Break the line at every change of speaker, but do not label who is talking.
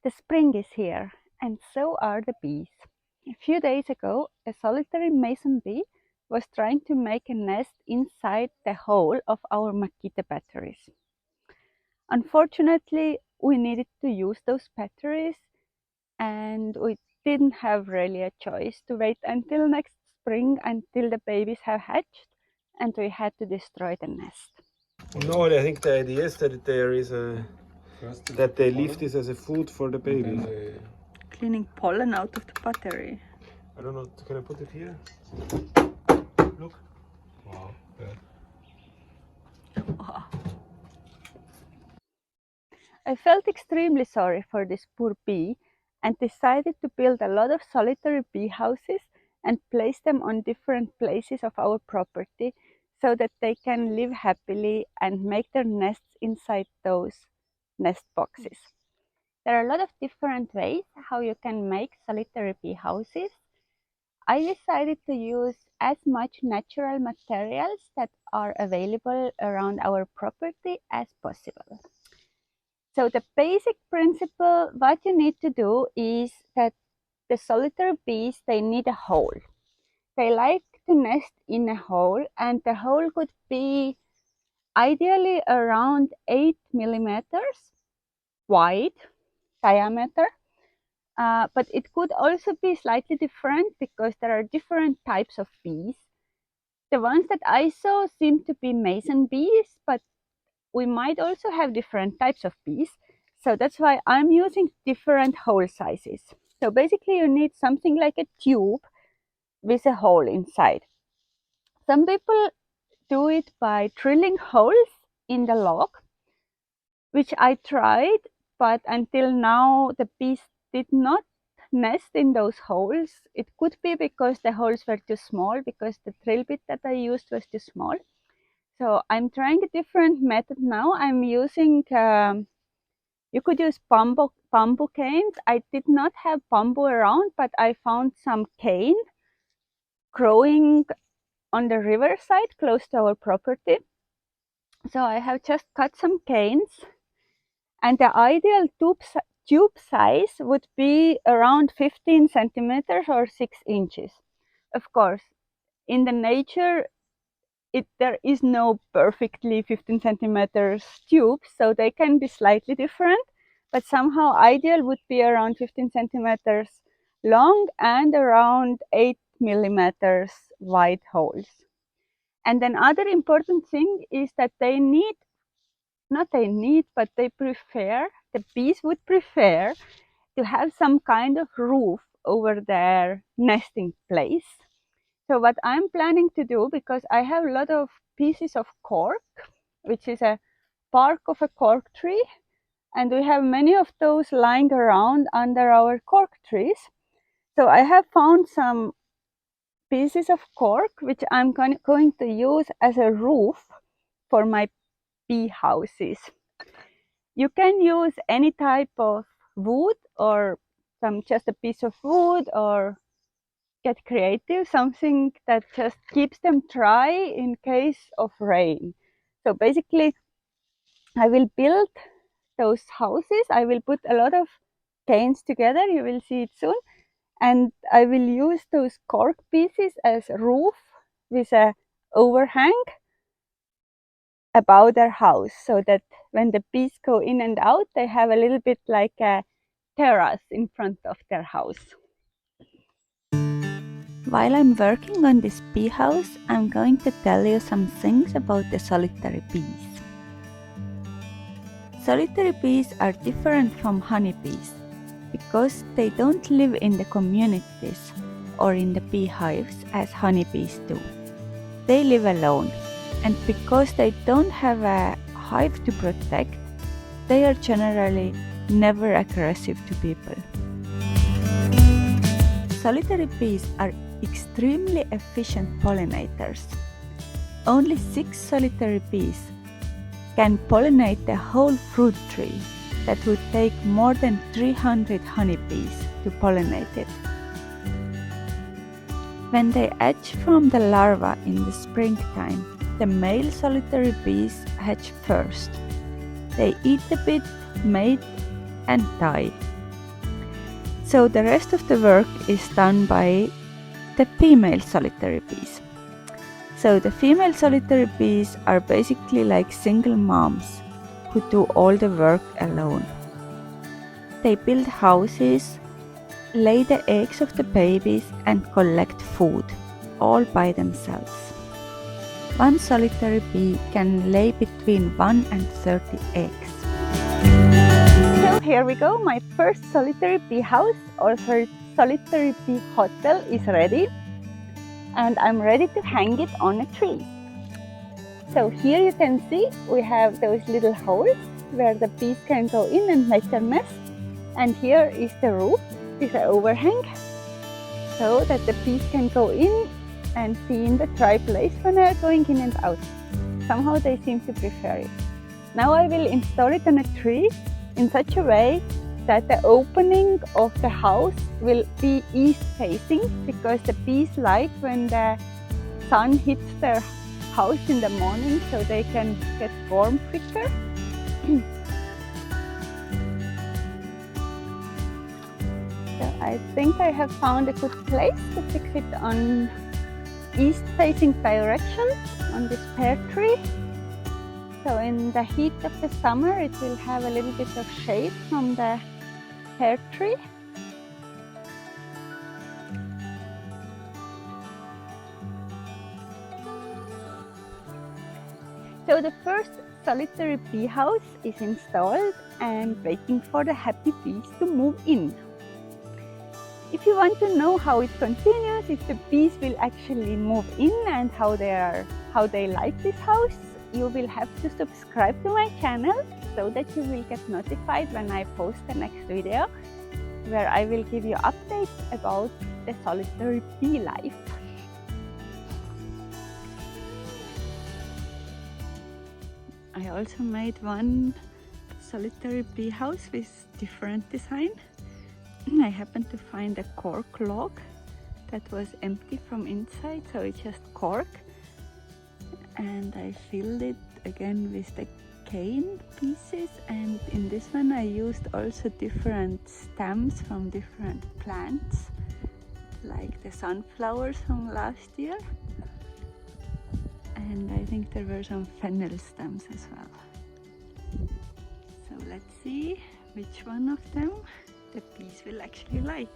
The spring is here, and so are the bees. A few days ago, a solitary mason bee was trying to make a nest inside the hole of our Makita batteries. Unfortunately, we needed to use those batteries, and we didn't have really a choice to wait until next spring until the babies have hatched, and we had to destroy the nest.
No, I think the idea is that there is that they leave this as a food for the babies.
Cleaning pollen out of the battery.
I don't know, can I put it here? Look.
Wow, good.
Oh. I felt extremely sorry for this poor bee and decided to build a lot of solitary bee houses and place them on different places of our property so that they can live happily and make their nests inside those nest boxes. There are a lot of different ways how you can make solitary bee houses. I decided to use as much natural materials that are available around our property as possible. So the basic principle, what you need to do is that the solitary bees, they need a hole. They like to nest in a hole, and the hole could be ideally around 8 millimeters wide diameter. But it could also be slightly different because there are different types of bees. The ones that I saw seem to be mason bees, but we might also have different types of bees. So that's why I'm using different hole sizes. So basically you need something like a tube with a hole inside. Some people do it by drilling holes in the log, which I tried, but until now the bees did not nest in those holes. It could be because the holes were too small, because the drill bit that I used was too small. So I'm trying a different method now. I'm using, you could use bamboo canes. I did not have bamboo around, but I found some cane growing on the riverside close to our property. So I have just cut some canes, and the ideal tube size would be around 15 centimeters or 6 inches. Of course, in the nature, there is no perfectly 15 centimeters tube, so they can be slightly different, but somehow ideal would be around 15 centimeters long and around 8 millimeters wide holes. And another important thing is that the bees would prefer to have some kind of roof over their nesting place. So what I'm planning to do, because I have a lot of pieces of cork, which is a bark of a cork tree, and we have many of those lying around under our cork trees. So I have found some pieces of cork, which I'm going to use as a roof for my bee houses. You can use any type of wood or just a piece of wood, or get creative, something that just keeps them dry in case of rain. So basically, I will build those houses. I will put a lot of canes together, you will see it soon, and I will use those cork pieces as a roof with a overhang above their house, so that when the bees go in and out, they have a little bit like a terrace in front of their house. While I'm working on this bee house, I'm going to tell you some things about the solitary bees. Solitary bees are different from honeybees because they don't live in the communities or in the beehives as honeybees do. They live alone, and because they don't have a hive to protect, they are generally never aggressive to people. Solitary bees are extremely efficient pollinators. Only 6 solitary bees can pollinate the whole fruit tree that would take more than 300 honeybees to pollinate it. When they hatch from the larva in the springtime, the male solitary bees hatch first. They eat a bit, mate, and die. So the rest of the work is done by the female solitary bees. So the female solitary bees are basically like single moms who do all the work alone. They build houses, lay the eggs of the babies and collect food, all by themselves. One solitary bee can lay between 1 and 30 eggs. So here we go, my first solitary bee house or solitary bee hotel is ready. And I'm ready to hang it on a tree. So here you can see we have those little holes where the bees can go in and make their nest. And here is the roof with an overhang so that the bees can go in and see in the dry place when they are going in and out. Somehow they seem to prefer it. Now I will install it on a tree in such a way that the opening of the house will be east facing, because the bees like when the sun hits their house in the morning so they can get warm quicker. So I think I have found a good place to fix it on east facing direction on this pear tree. So in the heat of the summer it will have a little bit of shade from the pear tree. So the first solitary bee house is installed and waiting for the happy bees to move in. If you want to know how it continues, if the bees will actually move in and how they like this house, you will have to subscribe to my channel so that you will get notified when I post the next video, where I will give you updates about the solitary bee life. I also made one solitary bee house with different design. I happened to find a cork log that was empty from inside, so it's just cork. And I filled it again with the cane pieces, and in this one I used also different stems from different plants, like the sunflowers from last year, and I think there were some fennel stems as well. So let's see which one of them the bees will actually like.